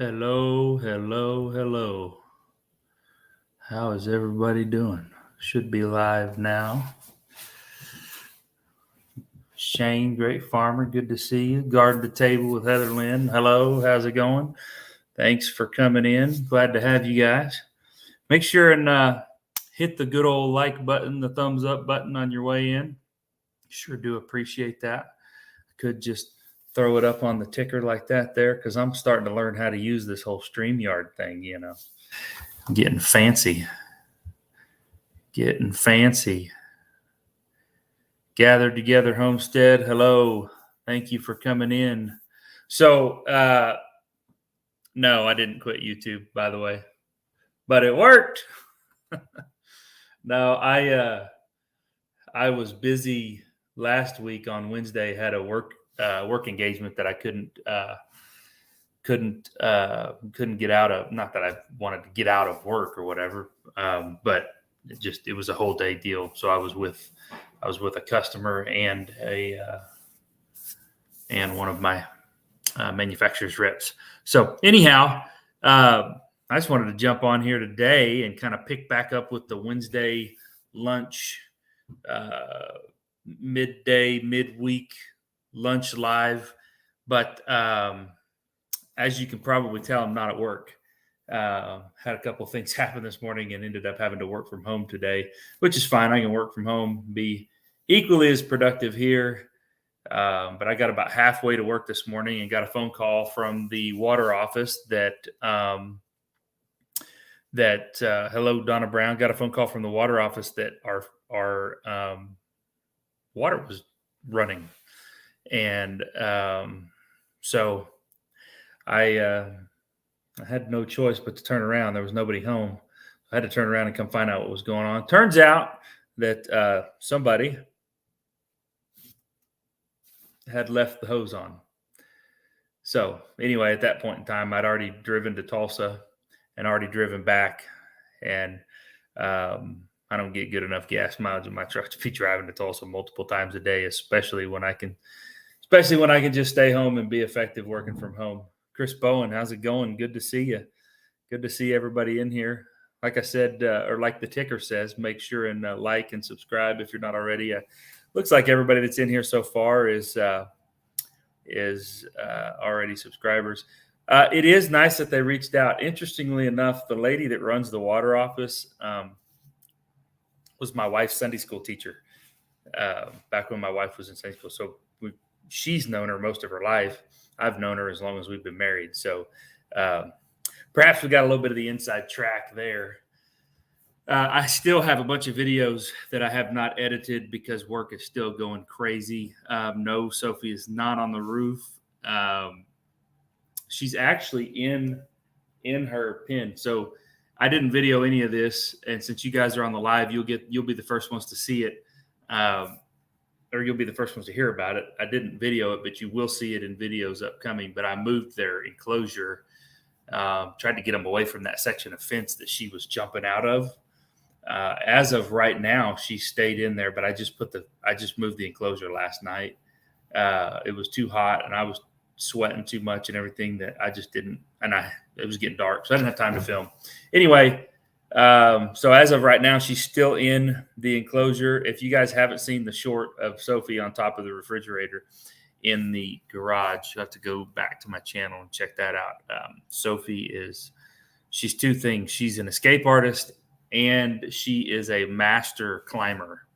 Hello, hello, hello. How is everybody doing? Should be live now. Shane, great farmer. Good to see you. Garden to table with Heather Lynn. Hello, how's it going? Thanks for coming in. Glad to have you guys. Make sure and hit the good old like button, the thumbs up button on your way in. Sure do appreciate that. Could just throw it up on the ticker like that there because I'm starting to learn how to use this whole StreamYard thing. Getting fancy. Getting fancy. Gathered Together Homestead. Hello. Thank you for coming in. So, no, I didn't quit YouTube, by the way, but it worked. No, I was busy last week on Wednesday. Had a work engagement that I couldn't get out of. Not that I wanted to get out of work or whatever, but it was a whole day deal. So I was with a customer and one of my manufacturer's reps. So anyhow, I just wanted to jump on here today and kind of pick back up with the Wednesday lunch, midweek lunch live. But as you can probably tell, I'm not at work. Had a couple of things happen this morning and ended up having to work from home today, which is fine. I can work from home, be equally as productive here. But I got about halfway to work this morning and got a phone call from the water office hello, Donna Brown, got a phone call from the water office that our water was running. And so I had no choice but to turn around. There was nobody home. I had to turn around and come find out what was going on. Turns out that somebody had left the hose on. So anyway, at that point in time, I'd already driven to Tulsa and already driven back. And I don't get good enough gas mileage in my truck to be driving to Tulsa multiple times a day, especially when I can just stay home and be effective working from home. Chris Bowen, how's it going? Good to see you. Good to see everybody in here. Like I said, or like the ticker says, make sure and like and subscribe if you're not already. Looks like everybody that's in here so far is already subscribers. It is nice that they reached out. Interestingly enough, the lady that runs the water office was my wife's Sunday school teacher back when my wife was in Sunday school. So she's known her most of her life. I've known her as long as we've been married. So perhaps we got a little bit of the inside track there. I still have a bunch of videos that I have not edited because work is still going crazy. No, Sophie is not on the roof. She's actually in her pen. So I didn't video any of this. And since you guys are on the live, you'll be the first ones to see it. Or you'll be the first ones to hear about it. I didn't video it, but you will see it in videos upcoming. But I moved their enclosure, tried to get them away from that section of fence that she was jumping out of. As of right now, she stayed in there, but I just moved the enclosure last night. It was too hot and I was sweating too much and everything that I just didn't, and it was getting dark, so I didn't have time to film. Anyway, so as of right now, she's still in the enclosure. If you guys haven't seen the short of Sophie on top of the refrigerator in the garage, you have to go back to my channel and check that out. Sophie she's two things. She's an escape artist and she is a master climber.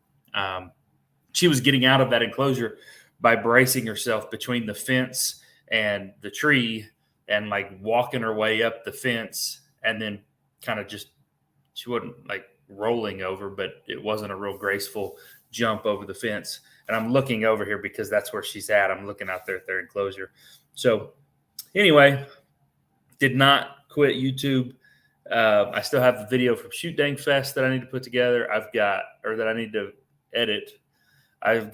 She was getting out of that enclosure by bracing herself between the fence and the tree and like walking her way up the fence, and then kind of she wasn't like rolling over, but it wasn't a real graceful jump over the fence. And I'm looking over here because that's where she's at. I'm looking out there at their enclosure. So anyway, did not quit YouTube. I still have the video from Shoot Dang Fest that I need to put together. That I need to edit. I've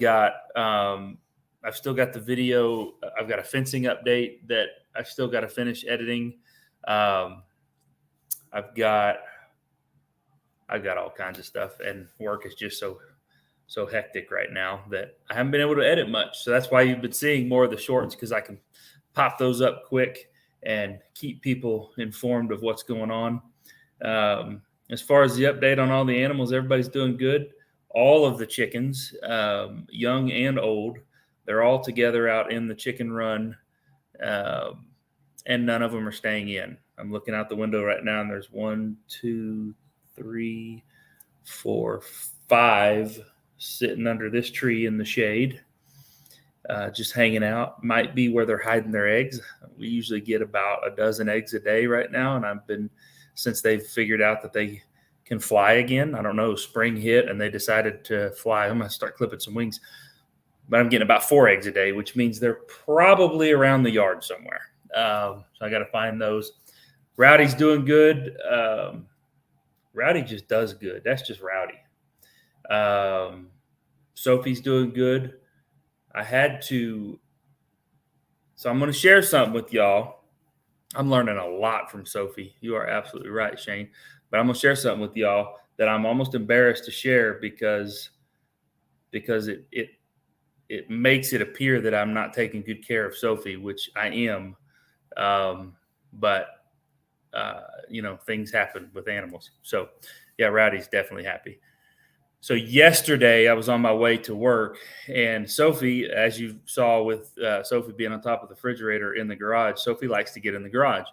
still got the video. I've got a fencing update that I've still got to finish editing. I've got all kinds of stuff, and work is just so hectic right now that I haven't been able to edit much. So that's why you've been seeing more of the shorts, because I can pop those up quick and keep people informed of what's going on. As far as the update on all the animals, everybody's doing good. All of the chickens, young and old, they're all together out in the chicken run, and none of them are staying in. I'm looking out the window right now, and there's 1, 2, 3, 4, 5 sitting under this tree in the shade, just hanging out. Might be where they're hiding their eggs. We usually get about a dozen eggs a day right now, and since they've figured out that they can fly again. I don't know, spring hit and they decided to fly. I'm going to start clipping some wings, but I'm getting about 4 eggs a day, which means they're probably around the yard somewhere. So I got to find those. Rowdy's doing good. Rowdy just does good. That's just Rowdy. Sophie's doing good. So I'm going to share something with y'all. I'm learning a lot from Sophie. You are absolutely right, Shane. But I'm going to share something with y'all that I'm almost embarrassed to share because it makes it appear that I'm not taking good care of Sophie, which I am. But things happen with animals. So, yeah, Rowdy's definitely happy. So yesterday I was on my way to work, and Sophie, as you saw with Sophie being on top of the refrigerator in the garage, Sophie likes to get in the garage.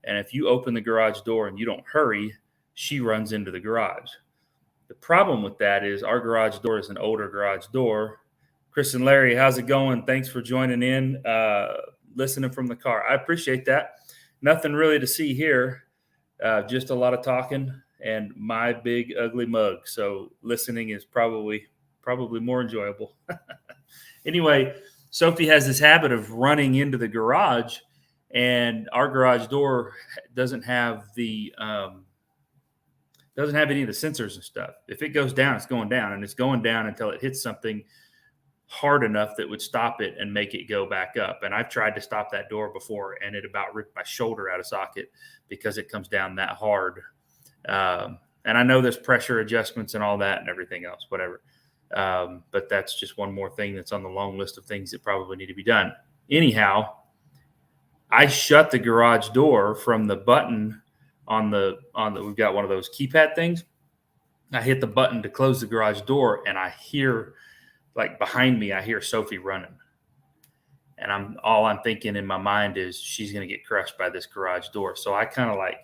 And if you open the garage door and you don't hurry, she runs into the garage. The problem with that is our garage door is an older garage door. Chris and Larry, how's it going? Thanks for joining in, listening from the car. I appreciate that. Nothing really to see here, just a lot of talking and my big ugly mug. So listening is probably more enjoyable. Anyway, Sophie has this habit of running into the garage, and our garage door doesn't have any of the sensors and stuff. If it goes down, it's going down, and it's going down until it hits something hard enough that would stop it and make it go back up. And I've tried to stop that door before, and it about ripped my shoulder out of socket because it comes down that hard. And I know there's pressure adjustments and all that and everything else, whatever. But that's just one more thing that's on the long list of things that probably need to be done. Anyhow, I shut the garage door from the button on the we've got one of those keypad things. I hit the button to close the garage door, and I hear, like behind me, I hear Sophie running. And I'm thinking in my mind is she's going to get crushed by this garage door. So I kind of like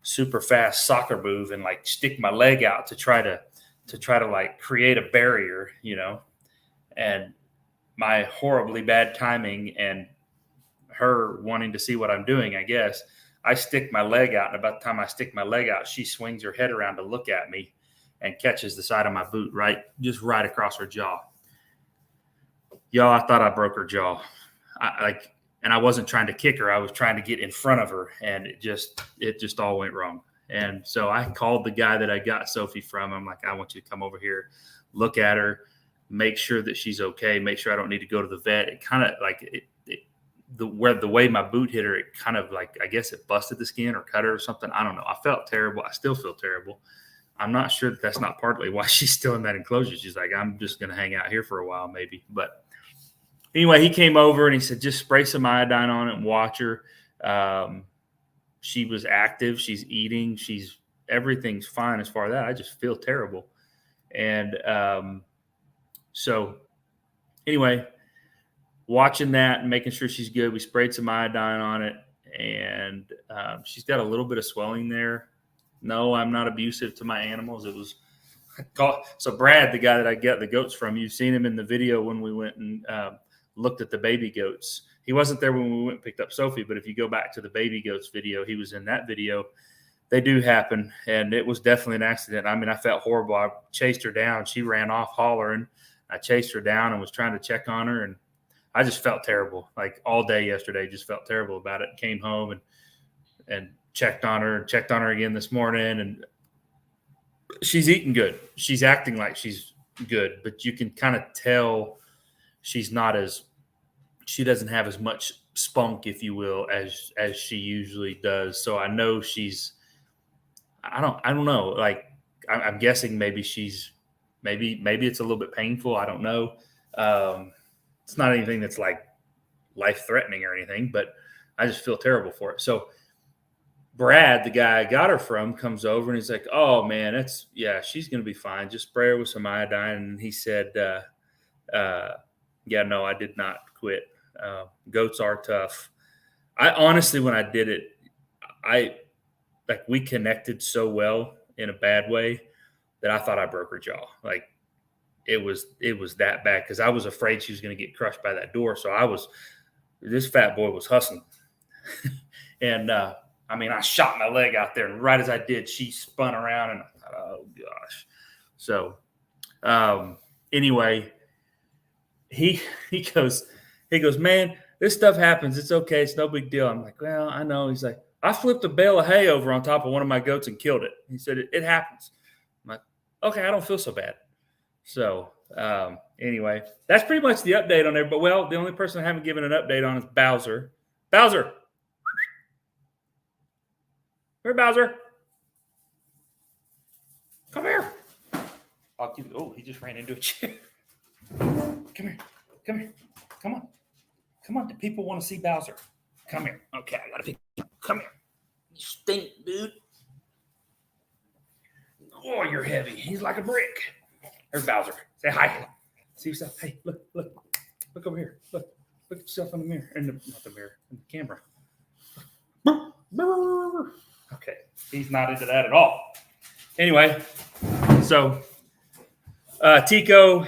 super fast soccer move and like stick my leg out to try to like create a barrier, and my horribly bad timing and her wanting to see what I'm doing, I guess, I stick my leg out. And about the time I stick my leg out, she swings her head around to look at me and catches the side of my boot right across her jaw. Y'all, I thought I broke her jaw. And I wasn't trying to kick her. I was trying to get in front of her, and it just all went wrong. And so I called the guy that I got Sophie from. I'm like, I want you to come over here, look at her, make sure that she's okay, make sure I don't need to go to the vet. It kind of like the way my boot hit her, it kind of like, I guess it busted the skin or cut her or something. I don't know. I felt terrible. I still feel terrible. I'm not sure that that's not partly why she's still in that enclosure. She's like, I'm just going to hang out here for a while, maybe. But anyway, he came over and he said, just spray some iodine on it and watch her. She was active. She's eating. Everything's fine as far as that. I just feel terrible. And so anyway, watching that and making sure she's good. We sprayed some iodine on it, and she's got a little bit of swelling there. No, I'm not abusive to my animals. It was so Brad, the guy that I get the goats from, you've seen him in the video when we went and looked at the baby goats. He wasn't there when we went and picked up Sophie, but if you go back to the baby goats video, he was in that video. They do happen, and it was definitely an accident. I mean, I felt horrible. I chased her down. She ran off hollering. I chased her down and was trying to check on her, and I just felt terrible. Like all day yesterday, just felt terrible about it. Came home and checked on her again this morning, and she's eating good. She's acting like she's good, but you can kind of tell she doesn't have as much spunk, if you will, as she usually does. So I know I don't know. Like I'm guessing maybe maybe it's a little bit painful. I don't know. It's not anything that's like life threatening or anything, but I just feel terrible for it. So Brad, the guy I got her from, comes over and he's like, "Oh man, she's gonna be fine. Just spray her with some iodine." And he said, "Yeah, no, I did not quit. Goats are tough." I honestly, when I did it, we connected so well in a bad way that I thought I broke her jaw. Like it was that bad because I was afraid she was going to get crushed by that door. So this fat boy was hustling, and I shot my leg out there, and right as I did, she spun around, and I thought, oh gosh. So anyway, he goes, man, this stuff happens. It's okay. It's no big deal. I'm like, well, I know. He's like, I flipped a bale of hay over on top of one of my goats and killed it. He said, it happens. I'm like, okay, I don't feel so bad. So anyway, that's pretty much the update on there. But well, the only person I haven't given an update on is Bowser. Bowser. Here, Bowser. Come here. Oh, he just ran into a chair. Come here. Come on. The people want to see Bowser. Come here. Okay, I gotta pick you up. Come here. You stink, dude. Oh, you're heavy. He's like a brick. There's Bowser. Say hi. See yourself. Hey, look over here. Look at yourself in the mirror. Not the mirror, in the camera. Okay, he's not into that at all. Anyway, so Tico.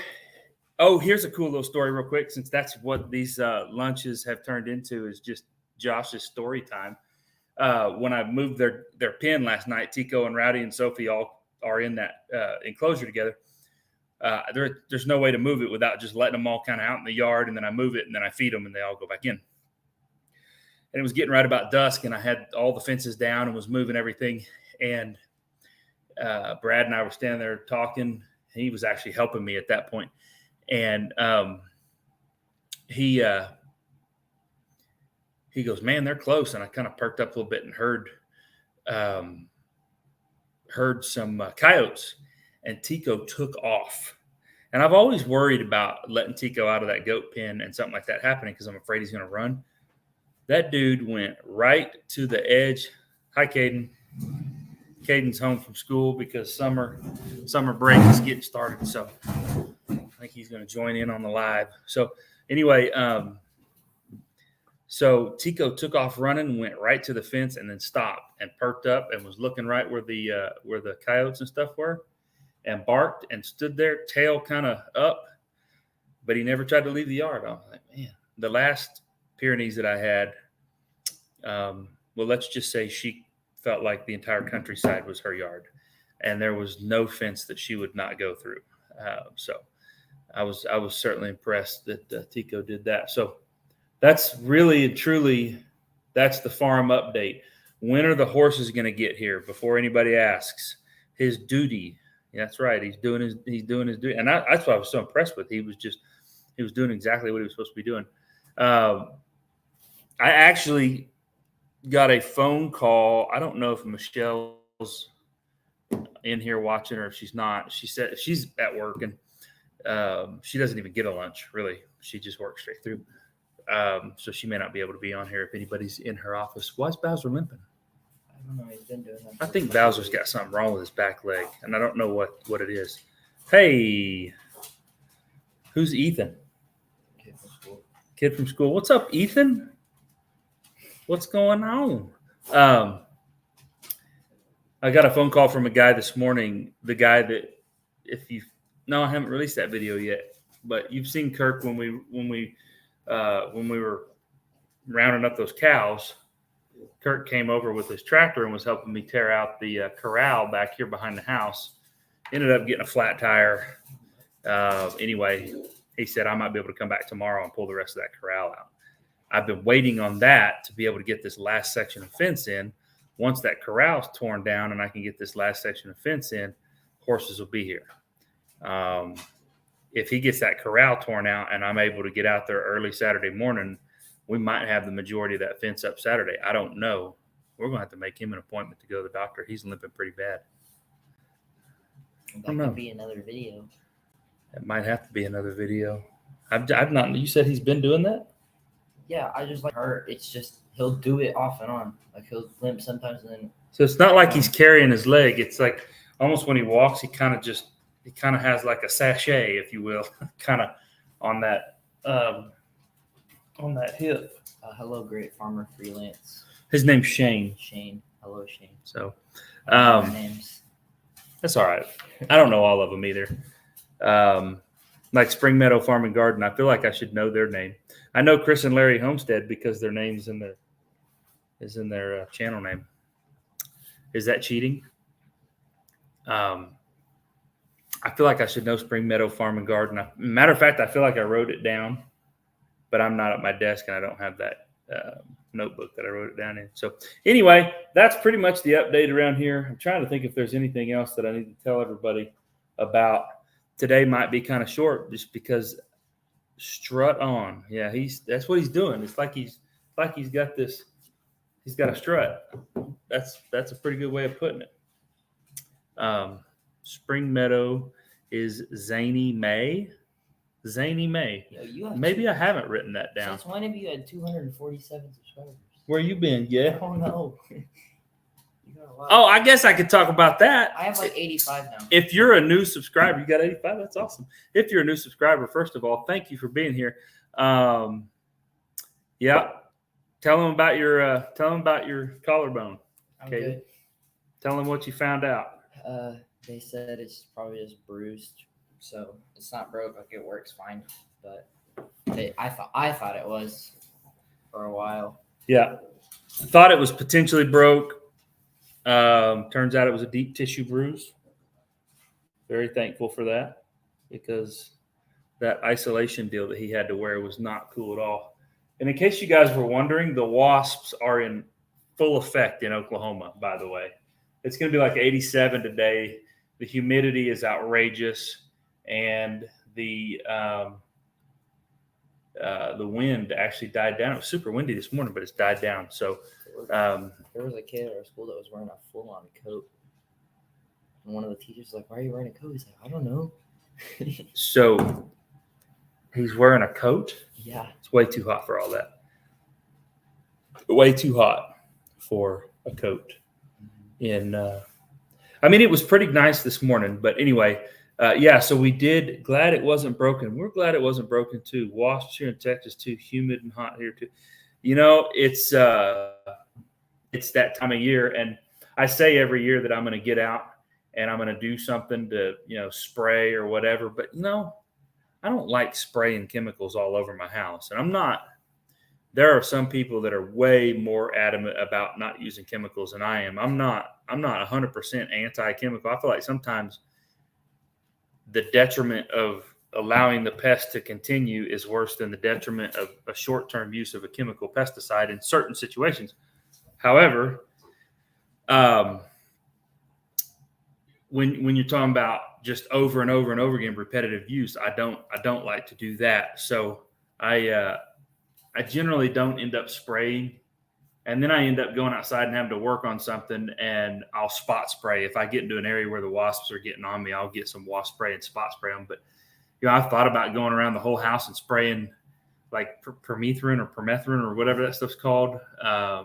Oh, here's a cool little story real quick, since that's what these lunches have turned into, is just Josh's story time. When I moved their pen last night, Tico and Rowdy and Sophie all are in that enclosure together. There's no way to move it without just letting them all kind of out in the yard, and then I move it, and then I feed them, and they all go back in. And it was getting right about dusk, and I had all the fences down and was moving everything. And Brad and I were standing there talking. He was actually helping me at that point. And he goes, man, they're close. And I kind of perked up a little bit and heard some coyotes, and Tico took off. And I've always worried about letting Tico out of that goat pen and something like that happening because I'm afraid he's going to run. That dude went right to the edge. Hi, Caden. Caden's home from school because summer break is getting started. So I think he's going to join in on the live. So anyway, so Tico took off running, went right to the fence, and then stopped and perked up and was looking right where the coyotes and stuff were, and barked and stood there, tail kind of up, but he never tried to leave the yard. I was like, man, the last Pyrenees that I had, well, let's just say she felt like the entire countryside was her yard, and there was no fence that she would not go through. So I was certainly impressed that Tico did that. So that's really and truly, that's the farm update. When are the horses going to get here? Before anybody asks, his duty. Yeah, that's right. He's doing his duty, and that's what I was so impressed with. He was doing exactly what he was supposed to be doing. I actually got a phone call. I don't know if Michelle's in here watching or if she's not. She said she's at work, and she doesn't even get a lunch, really. She just works straight through. So she may not be able to be on here if anybody's in her office. Why is Bowser limping? I don't know. He's been doing that. I think Bowser's got something wrong with his back leg, and I don't know what it is. Hey, who's Ethan? Kid from school. What's up, Ethan? What's going on? I got a phone call from a guy this morning. The guy that, I haven't released that video yet, but you've seen Kirk when we were rounding up those cows. Kirk came over with his tractor and was helping me tear out the corral back here behind the house. Ended up getting a flat tire. Anyway, he said I might be able to come back tomorrow and pull the rest of that corral out. I've been waiting on that to be able to get this last section of fence in. Once that corral's torn down and I can get this last section of fence in, horses will be here. If he gets that corral torn out and I'm able to get out there early Saturday morning, we might have the majority of that fence up Saturday. I don't know. We're going to have to make him an appointment to go to the doctor. He's limping pretty bad. That could be another video. It might have to be another video. I've not. You said he's been doing that? Yeah, I just like her. It's just he'll do it off and on. Like he'll limp sometimes, and then So it's not like he's carrying his leg. It's like almost when he walks, he kind of has like a sachet, if you will, kind of on that hip. hello, great farmer freelance. His name's Shane. Shane. Hello, Shane. So I don't know their names. that's all right. I don't know all of them either. Like Spring Meadow Farm and Garden, I feel like I should know their name. I know Chris and Larry Homestead because their name's in their channel name. Is that cheating? I feel like I should know Spring Meadow Farm and Garden. Matter of fact, I feel like I wrote it down, but I'm not at my desk and I don't have that notebook that I wrote it down in. So anyway, that's pretty much the update around here. I'm trying to think if there's anything else that I need to tell everybody about. Today might be kind of short just because strut on. Yeah, that's what he's doing. It's like he's got this. He's got a strut. That's a pretty good way of putting it. Spring Meadow is Zany May. Zany May. Yo, Maybe I haven't written that down. Since when have you had 247 subscribers? Where you been? Yeah. I don't know. Oh, I guess I could talk about that. I have like 85 now. If you're a new subscriber, you got 85. That's awesome. If you're a new subscriber, first of all, thank you for being here. Yeah. Tell them about your collarbone. Okay. Tell them what you found out. They said it's probably just bruised, so it's not broke. Like it works fine, but I thought it was for a while. Yeah, thought it was potentially broke. Turns out it was a deep tissue bruise. Very thankful for that because that isolation deal that he had to wear was not cool at all. And in case you guys were wondering, the wasps are in full effect in Oklahoma, by the way. It's going to be like 87 today. The humidity is outrageous, and the wind actually died down. It was super windy this morning, but it's died down. So there was a kid at our school that was wearing a full-on coat. And one of the teachers was like, "Why are you wearing a coat?" He's like, "I don't know." So he's wearing a coat? Yeah. It's way too hot for all that. Way too hot for a coat. It was pretty nice this morning, but anyway, so we did. Glad it wasn't broken. We're glad it wasn't broken too. Wasps here in Texas too, humid and hot here too. It's that time of year, and I say every year that I'm going to get out and I'm going to do something to spray or whatever. But I don't like spraying chemicals all over my house, and I'm not. There are some people that are way more adamant about not using chemicals than I am. I'm not 100% anti-chemical. I feel like sometimes the detriment of allowing the pest to continue is worse than the detriment of a short-term use of a chemical pesticide in certain situations. However, when you're talking about just over and over and over again repetitive use, I don't like to do that. So I generally don't end up spraying, and then I end up going outside and having to work on something, and I'll spot spray. If I get into an area where the wasps are getting on me, I'll get some wasp spray and spot spray them. But I've thought about going around the whole house and spraying like permethrin or permethrin or whatever that stuff's called,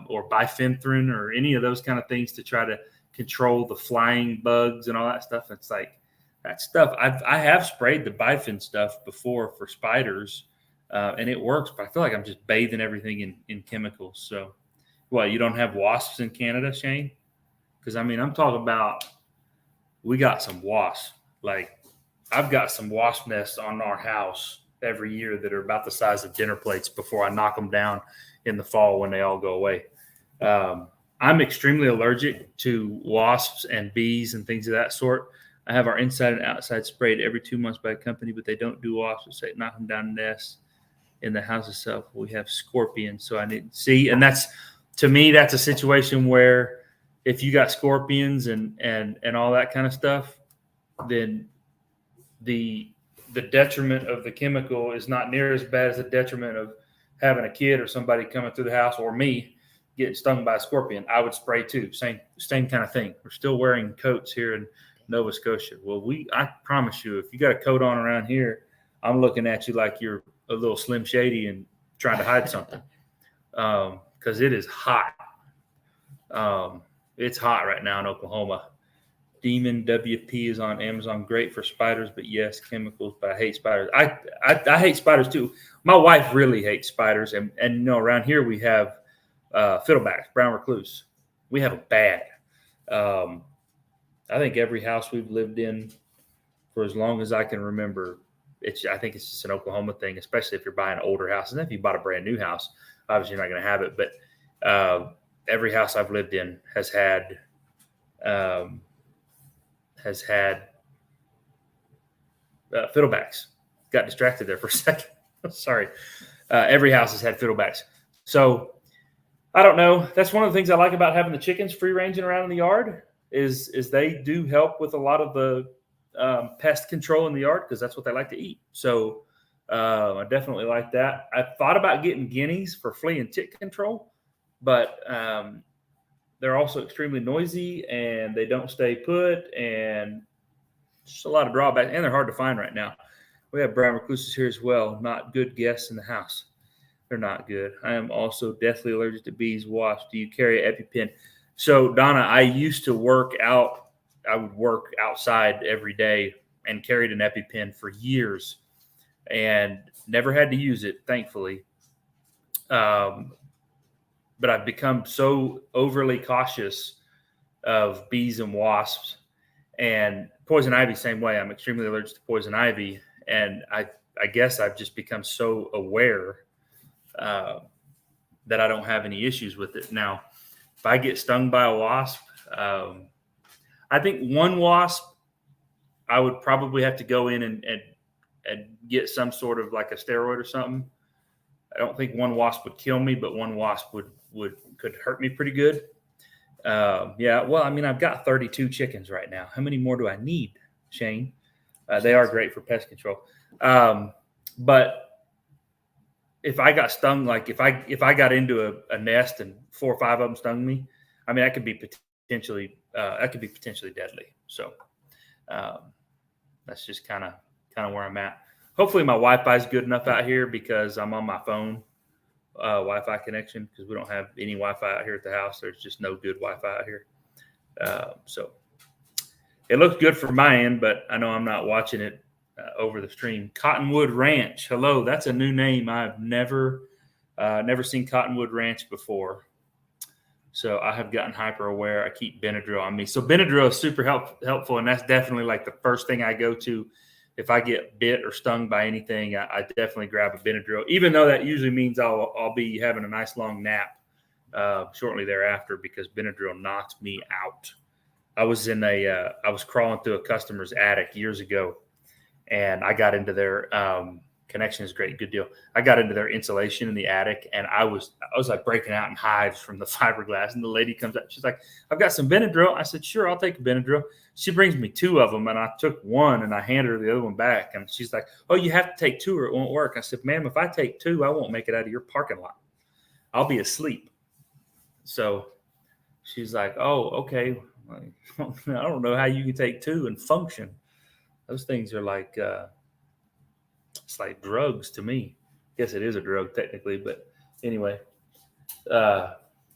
or bifenthrin or any of those kind of things to try to control the flying bugs and all that stuff. It's like that stuff. I have sprayed the bifenthrin stuff before for spiders. And it works, but I feel like I'm just bathing everything in chemicals. So, you don't have wasps in Canada, Shane? Because, I'm talking about we got some wasps. Like, I've got some wasp nests on our house every year that are about the size of dinner plates before I knock them down in the fall when they all go away. I'm extremely allergic to wasps and bees and things of that sort. I have our inside and outside sprayed every 2 months by a company, but they don't do wasps. They knock them down nests. In the house itself, we have scorpions. So I need to see, and to me, that's a situation where if you got scorpions and all that kind of stuff, then the detriment of the chemical is not near as bad as the detriment of having a kid or somebody coming through the house or me getting stung by a scorpion. I would spray too. Same kind of thing. We're still wearing coats here in Nova Scotia. Well, I promise you, if you got a coat on around here, I'm looking at you like you're a little Slim Shady and trying to hide something. because it is hot. It's hot right now in Oklahoma. Demon WP is on Amazon. Great for spiders, but yes, chemicals. But I hate spiders. I hate spiders too. My wife really hates spiders, and around here we have fiddlebacks, brown recluse. We have a bad. I think every house we've lived in for as long as I can remember, I think it's just an Oklahoma thing, especially if you're buying an older house. And if you bought a brand new house, obviously you're not going to have it. But every house I've lived in has had fiddlebacks. Got distracted there for a second. Sorry. Every house has had fiddlebacks. So I don't know. That's one of the things I like about having the chickens free ranging around in the yard is they do help with a lot of the pest control in the yard because that's what they like to eat. So I definitely like that. I thought about getting guineas for flea and tick control, but they're also extremely noisy and they don't stay put, and just a lot of drawbacks, and they're hard to find right now. We have brown recluses here as well. Not good guests in the house. They're not good. I am also deathly allergic to bees, wasps. Do you carry an EpiPen? So Donna, I used to work out. I would work outside every day and carried an EpiPen for years and never had to use it, thankfully. But I've become so overly cautious of bees and wasps, and poison ivy, same way. I'm extremely allergic to poison ivy. And I guess I've just become so aware that I don't have any issues with it. Now, if I get stung by a wasp, I think one wasp, I would probably have to go in and get some sort of like a steroid or something. I don't think one wasp would kill me, but one wasp could hurt me pretty good. Yeah, well, I mean, I've got 32 chickens right now. How many more do I need, Shane? They are great for pest control. But if I got stung, like if I got into a nest and 4 or 5 of them stung me, I mean, that could be potentially deadly. So that's just kind of where I'm at. Hopefully my Wi-Fi is good enough out here because I'm on my phone Wi-Fi connection, because we don't have any Wi-Fi out here at the house. There's just no good Wi-Fi out here. So it looks good from my end, but I know I'm not watching it over the stream. Cottonwood Ranch. Hello. That's a new name. I've never seen Cottonwood Ranch before. So I have gotten hyper aware. I keep Benadryl on me. So Benadryl is super helpful. And that's definitely like the first thing I go to. If I get bit or stung by anything, I definitely grab a Benadryl, even though that usually means I'll be having a nice long nap shortly thereafter, because Benadryl knocks me out. I was crawling through a customer's attic years ago, and I got into their connection is great, good deal. I got into their insulation in the attic, and I was like breaking out in hives from the fiberglass. And the lady comes up, she's like, "I've got some Benadryl." I said, "Sure, I'll take a Benadryl." She brings me 2 of them, and I took one, and I handed her the other one back. And she's like, "Oh, you have to take 2 or it won't work." I said, "Ma'am, if I take 2, I won't make it out of your parking lot. I'll be asleep." So she's like, "Oh, okay." I don't know how you can take 2 and function. Those things are like, it's like drugs to me. I guess it is a drug technically, but anyway.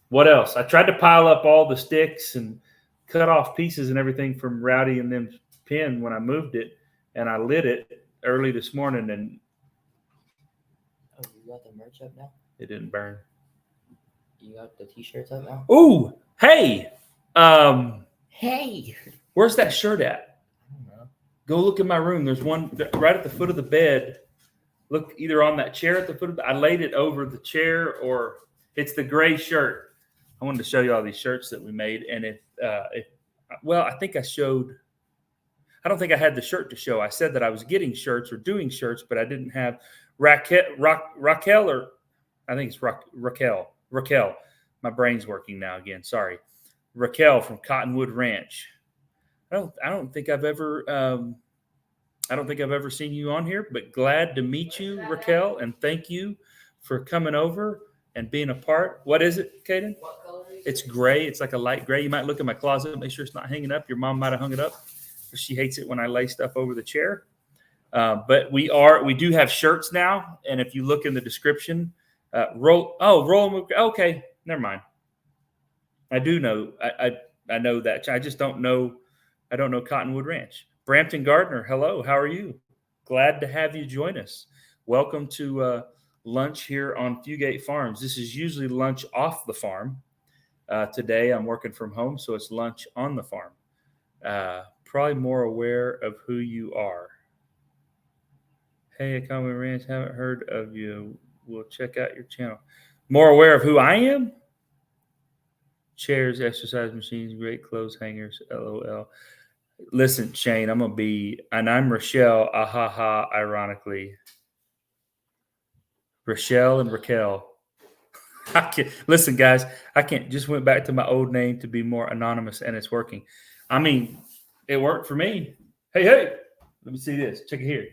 What else? I tried to pile up all the sticks and cut off pieces and everything from Rowdy and them's pen when I moved it, and I lit it early this morning, and you got the merch up now? It didn't burn. You got the T-shirts up now? Ooh, hey. Hey. Where's that shirt at? I don't know. Go look in my room. There's one right at the foot of the bed. Look either on that chair at the foot of I laid it over the chair, or it's the gray shirt. I wanted to show you all these shirts that we made. And I think I showed, I don't think I had the shirt to show. I said that I was getting shirts or doing shirts, but I didn't have Raquel, or I think it's Raquel. My brain's working now again. Sorry. Raquel from Cottonwood Ranch. I don't think I've ever seen you on here, but glad to meet you, Raquel, and thank you for coming over and being a part. What is it, Kaden? What color is it? It's gray. It's like a light gray. You might look in my closet, make sure it's not hanging up. Your mom might have hung it up. She hates it when I lay stuff over the chair. But we do have shirts now, and if you look in the description, Roll. Okay, never mind. I do know. I know that. I just don't know. I don't know Cottonwood Ranch. Brampton Gardner. Hello. How are you? Glad to have you join us. Welcome to lunch here on Fugate Farms. This is usually lunch off the farm. Today I'm working from home, so it's lunch on the farm. Probably more aware of who you are. Hey, Cottonwood Ranch. Haven't heard of you. We'll check out your channel. More aware of who I am? Chairs, exercise machines, great clothes hangers, LOL. Listen, Shane, I'm going to be, and I'm Rochelle, ahaha, ironically. Rochelle and Raquel. Listen, guys, I can't, just went back to my old name to be more anonymous, and it's working. I mean, it worked for me. Hey, let me see this. Check it here.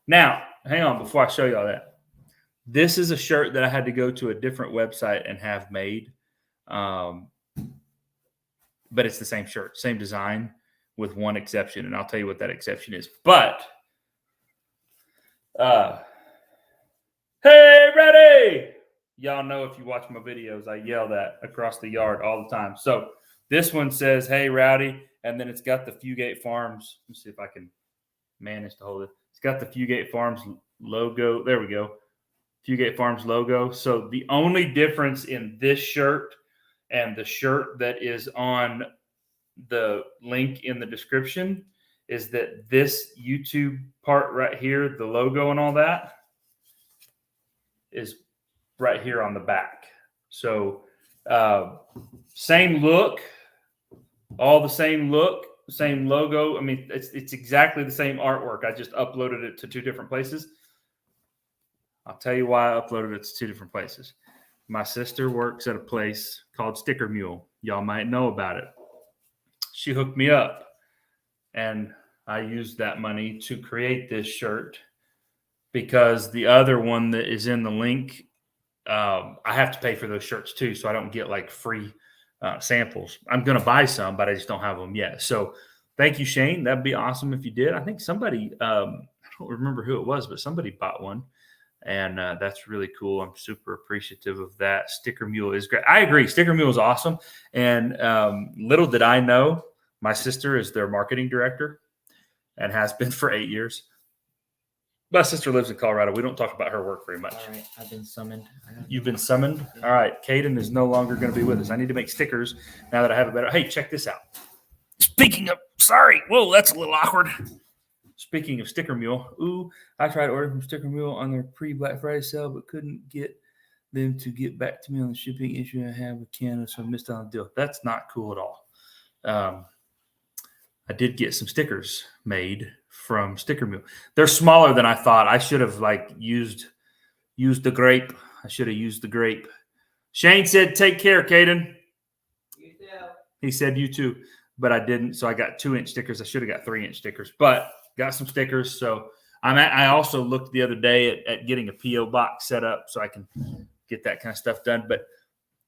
Now, hang on before I show you all that. This is a shirt that I had to go to a different website and have made. But it's the same shirt, same design with one exception. And I'll tell you what that exception is. But, hey, ready? Y'all know if you watch my videos, I yell that across the yard all the time. So this one says, hey, Rowdy. And then it's got the Fugate Farms. Let me see if I can manage to hold it. It's got the Fugate Farms logo. There we go. Fugate Farms logo. So the only difference in this shirt and the shirt that is on the link in the description is that this YouTube part right here, the logo and all that, is right here on the back. So same look, all the same look, same logo. I mean, it's exactly the same artwork. I just uploaded it to two different places. I'll tell you why I uploaded it to two different places. My sister works at a place called Sticker Mule. Y'all might know about it. She hooked me up, and I used that money to create this shirt because the other one that is in the link, I have to pay for those shirts too, so I don't get like free samples. I'm going to buy some, but I just don't have them yet. So thank you, Shane. That'd be awesome if you did. I think somebody, I don't remember who it was, but somebody bought one. And that's really cool. I'm super appreciative of that. Sticker Mule is great. I agree. Sticker Mule is awesome. And little did I know, my sister is their marketing director and has been for 8 years. My sister lives in Colorado. We don't talk about her work very much. All right, I've been summoned. You've been summoned? All right. Caden is no longer going to be with us. I need to make stickers now that I have a better. Hey, check this out. Speaking of, sorry. Whoa, that's a little awkward. Speaking of Sticker Mule, I tried to order from Sticker Mule on their pre-Black Friday sale, but couldn't get them to get back to me on the shipping issue I have with Canada, so I missed out on the deal. That's not cool at all. I did get some stickers made from Sticker Mule. They're smaller than I thought. I should have used the grape. I should have used the grape. Shane said, "Take care, Caden." You too. He said, "You too," but I didn't. So I got 2-inch stickers. I should have got 3-inch stickers, but got some stickers. So I also looked the other day at getting a PO box set up so I can get that kind of stuff done. But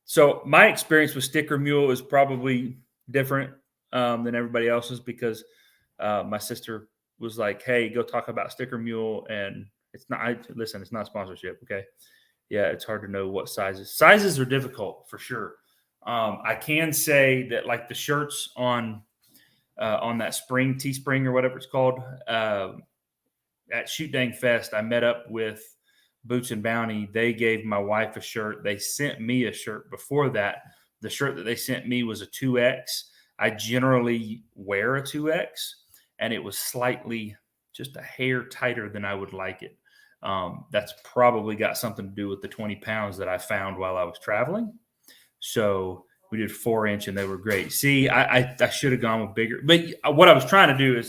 so my experience with Sticker Mule is probably different than everybody else's because my sister was like, "Hey, go talk about Sticker Mule," and it's not. Listen, it's not sponsorship. Okay, yeah, it's hard to know what sizes. Sizes are difficult for sure. I can say that like the shirts on that spring Teespring or whatever it's called at Shoot Dang Fest, I met up with Boots and Bounty. They gave my wife a shirt. They sent me a shirt before that. The shirt that they sent me was a 2X. I generally wear a 2X, and it was slightly just a hair tighter than I would like it. That's probably got something to do with the 20 pounds that I found while I was traveling. So we did 4-inch and they were great. See, I should have gone with bigger, but what I was trying to do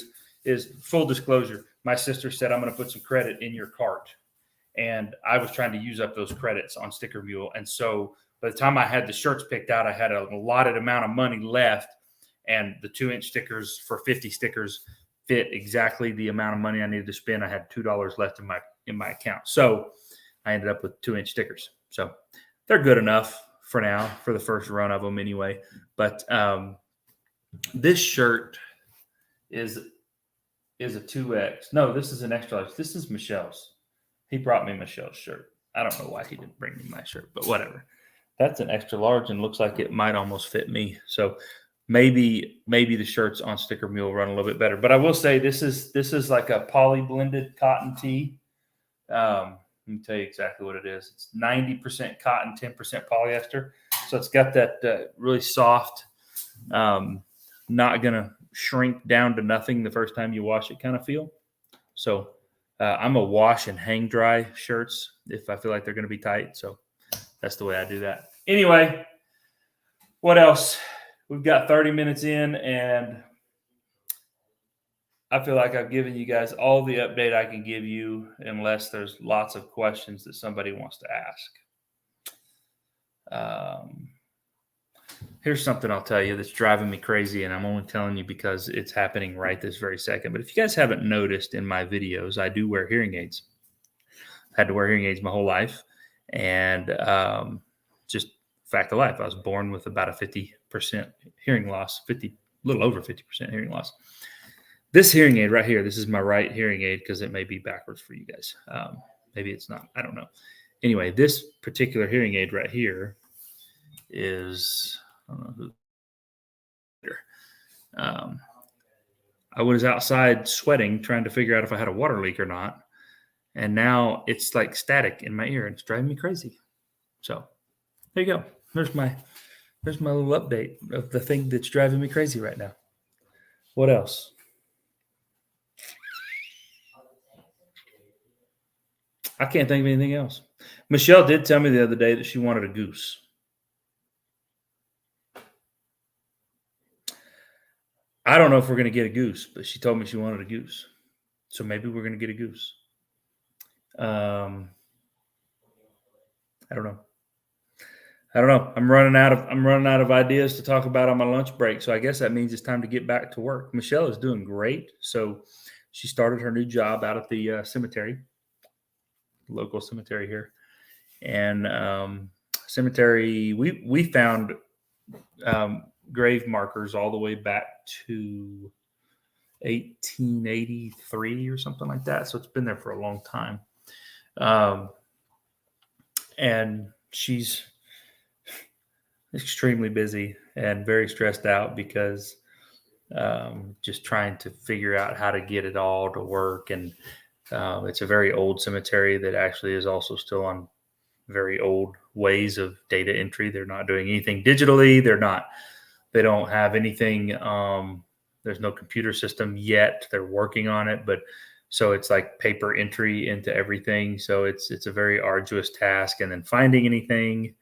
is full disclosure. My sister said, "I'm going to put some credit in your cart." And I was trying to use up those credits on Sticker Mule. And so by the time I had the shirts picked out, I had a allotted amount of money left, and the 2-inch stickers for 50 stickers fit exactly the amount of money I needed to spend. I had $2 left in my account. So I ended up with 2-inch stickers. So they're good enough for now, for the first run of them anyway. But this shirt is a 2X. No, this is an extra large. This is Michelle's. He brought me Michelle's shirt. I don't know why he didn't bring me my shirt, but whatever. That's an extra large and looks like it might almost fit me. So maybe the shirts on Sticker Mule run a little bit better. But I will say this is like a poly blended cotton tee. Let me tell you exactly what it is. It's 90% cotton, 10% polyester. So it's got that really soft, not gonna shrink down to nothing the first time you wash it kind of feel. So I'm a wash and hang dry shirts if I feel like they're gonna be tight. So that's the way I do that. Anyway, what else? We've got 30 minutes in, and I feel like I've given you guys all the update I can give you, unless there's lots of questions that somebody wants to ask. Here's something I'll tell you that's driving me crazy, and I'm only telling you because it's happening right this very second. But if you guys haven't noticed in my videos, I do wear hearing aids. I've had to wear hearing aids my whole life, and just fact of life, I was born with about a 50% hearing loss, a little over 50% hearing loss. This hearing aid right here, this is my right hearing aid because it may be backwards for you guys. Maybe it's not. I don't know. Anyway, this particular hearing aid right here is, I don't know who. I was outside sweating, trying to figure out if I had a water leak or not. And now it's like static in my ear and it's driving me crazy. So there you go. There's my little update of the thing that's driving me crazy right now. What else? I can't think of anything else. Michelle did tell me the other day that she wanted a goose. I don't know if we're going to get a goose, but she told me she wanted a goose. So maybe we're going to get a goose. I don't know. I'm running out of ideas to talk about on my lunch break. So I guess that means it's time to get back to work. Michelle is doing great. So she started her new job out at the cemetery, local cemetery here. And cemetery, we found grave markers all the way back to 1883 or something like that. So it's been there for a long time. And she's extremely busy and very stressed out because just trying to figure out how to get it all to work. And it's a very old cemetery that actually is also still on very old ways of data entry. They're not doing anything digitally. They don't have anything. There's no computer system yet. They're working on it, but so it's like paper entry into everything. So it's a very arduous task. And then finding anything,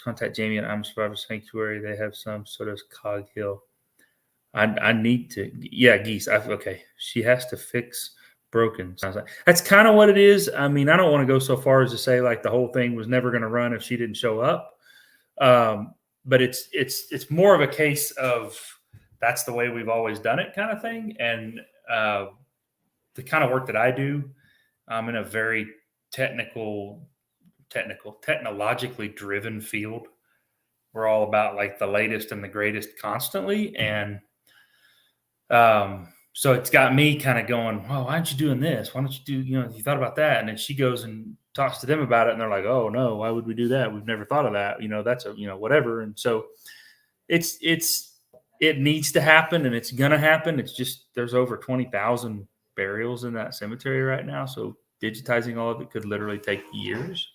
contact Jamie at I'm Survivor Sanctuary. They have some, so does Cog Hill. I need to, geese. Okay. She has to fix broken. Sounds like that's kind of what it is. I mean, I don't want to go so far as to say like the whole thing was never going to run if she didn't show up. But it's more of a case of that's the way we've always done it kind of thing. And the kind of work that I do, I'm in a very technologically driven field. We're all about like the latest and the greatest constantly. And so it's got me kind of going, well, why aren't you doing this? Why don't you do, you thought about that? And then she goes and talks to them about it. And they're like, oh no, why would we do that? We've never thought of that. That's whatever. And so it needs to happen and it's going to happen. It's just, there's over 20,000 burials in that cemetery right now. So digitizing all of it could literally take years,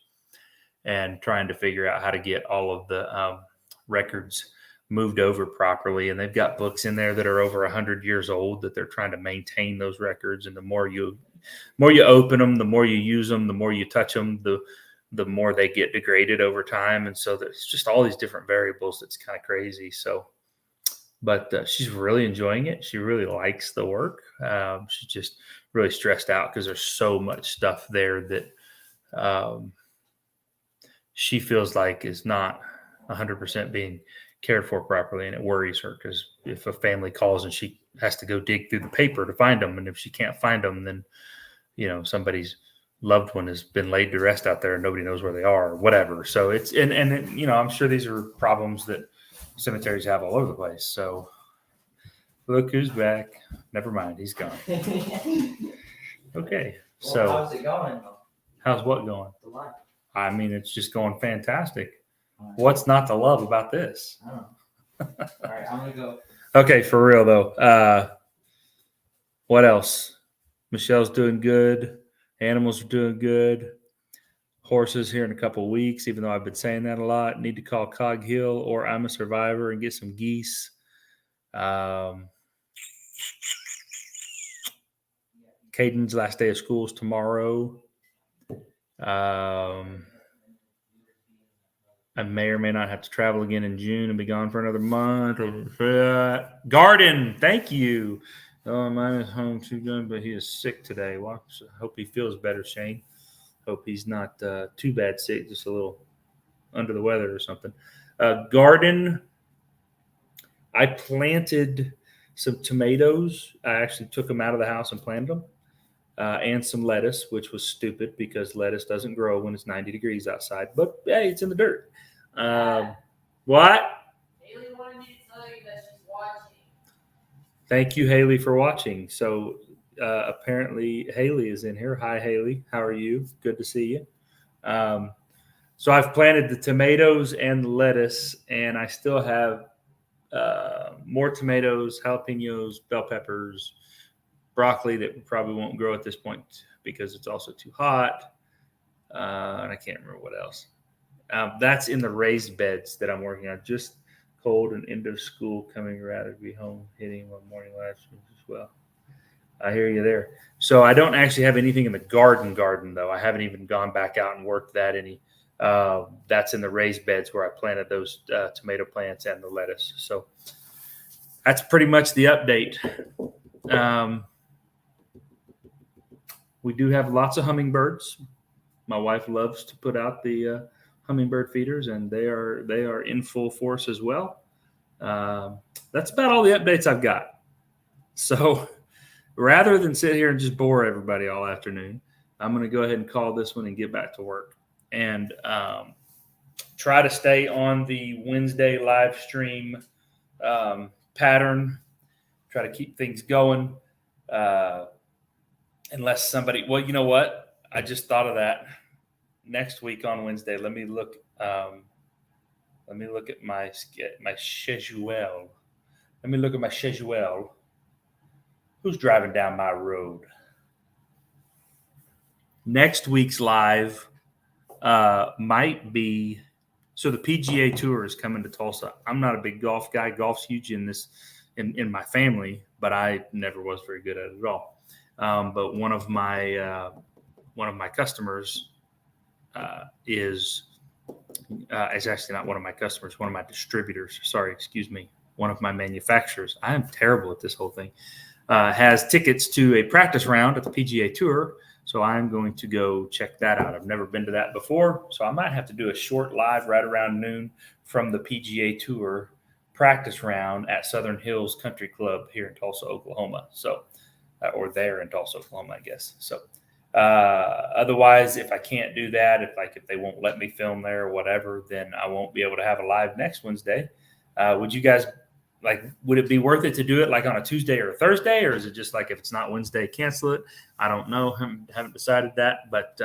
and trying to figure out how to get all of the records moved over properly. And they've got books in there that are over 100 years old that they're trying to maintain those records. And the more you open them, the more you use them, the more you touch them, the more they get degraded over time. And so there's just all these different variables. That's kind of crazy. So, but she's really enjoying it. She really likes the work. She's just really stressed out because there's so much stuff there that she feels like is not 100% being cared for properly, and it worries her because if a family calls and she has to go dig through the paper to find them, and if she can't find them, then somebody's loved one has been laid to rest out there and nobody knows where they are or whatever. So it's and I'm sure these are problems that cemeteries have all over the place. So look who's back. Never mind, he's gone. Okay, So how's it going? how's what going? The life. I mean, it's just going fantastic. Right. What's not to love about this? I don't know. All right, I'm gonna go. Okay, for real though. What else? Michelle's doing good. Animals are doing good. Horses here in a couple of weeks, even though I've been saying that a lot. Need to call Cog Hill or I'm a Survivor and get some geese. Caden's last day of school is tomorrow. I may or may not have to travel again in June and be gone for another month. Garden, thank you. Oh, mine is home too good, but he is sick today. Well, I hope he feels better, Shane. Hope he's not too bad sick, just a little under the weather or something. Garden, I planted some tomatoes. I actually took them out of the house and planted them. And some lettuce, which was stupid because lettuce doesn't grow when it's 90 degrees outside. But hey, it's in the dirt. What? Haley wanted me to tell you that she's watching. Thank you, Haley, for watching. So apparently Haley is in here. Hi, Haley. How are you? Good to see you. So I've planted the tomatoes and the lettuce, and I still have more tomatoes, jalapenos, bell peppers, broccoli that probably won't grow at this point because it's also too hot. And I can't remember what else. That's in the raised beds that I'm working on. Just cold and end of school coming, rather be home hitting one morning last week as well. I hear you there. So I don't actually have anything in the garden though. I haven't even gone back out and worked that any. That's in the raised beds where I planted those tomato plants and the lettuce. So that's pretty much the update. We do have lots of hummingbirds. My wife loves to put out the hummingbird feeders, and they are in full force as well. That's about all the updates I've got. So rather than sit here and just bore everybody all afternoon, I'm going to go ahead and call this one and get back to work and try to stay on the Wednesday live stream pattern, try to keep things going. Unless somebody, well, you know what? I just thought of that. Next week on Wednesday, let me look at my schedule. Let me look at my schedule. Who's driving down my road? Next week's live might be, so the PGA Tour is coming to Tulsa. I'm not a big golf guy. Golf's huge in my family, but I never was very good at it at all. But one of my customers is actually not one of my customers, one of my distributors. Sorry, excuse me. One of my manufacturers. I am terrible at this whole thing. Has tickets to a practice round at the PGA Tour, so I'm going to go check that out. I've never been to that before, so I might have to do a short live right around noon from the PGA Tour practice round at Southern Hills Country Club here in Tulsa, Oklahoma. So. Or there in Tulsa, Oklahoma, I guess. So otherwise, if I can't do that, if they won't let me film there or whatever, then I won't be able to have a live next Wednesday. Would you guys would it be worth it to do it like on a Tuesday or a Thursday? Or is it just like if it's not Wednesday, cancel it? I don't know. Haven't decided that. But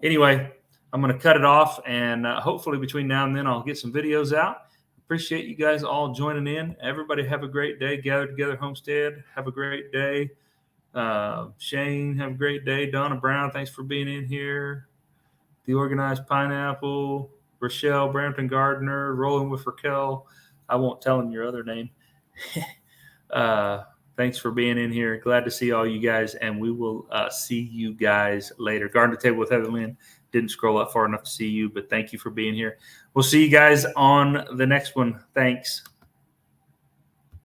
anyway, I'm going to cut it off. And hopefully between now and then, I'll get some videos out. Appreciate you guys all joining in. Everybody have a great day. Gather Together Homestead. Have a great day. Shane, have a great day. Donna Brown, thanks for being in here. The Organized Pineapple, Rochelle, Brampton Gardner, Rolling with Raquel. I won't tell him your other name. Thanks for being in here. Glad to see all you guys, and we will see you guys later. Garden to Table with Heather Lynn. Didn't scroll up far enough to see you, but thank you for being here. We'll see you guys on the next one. Thanks.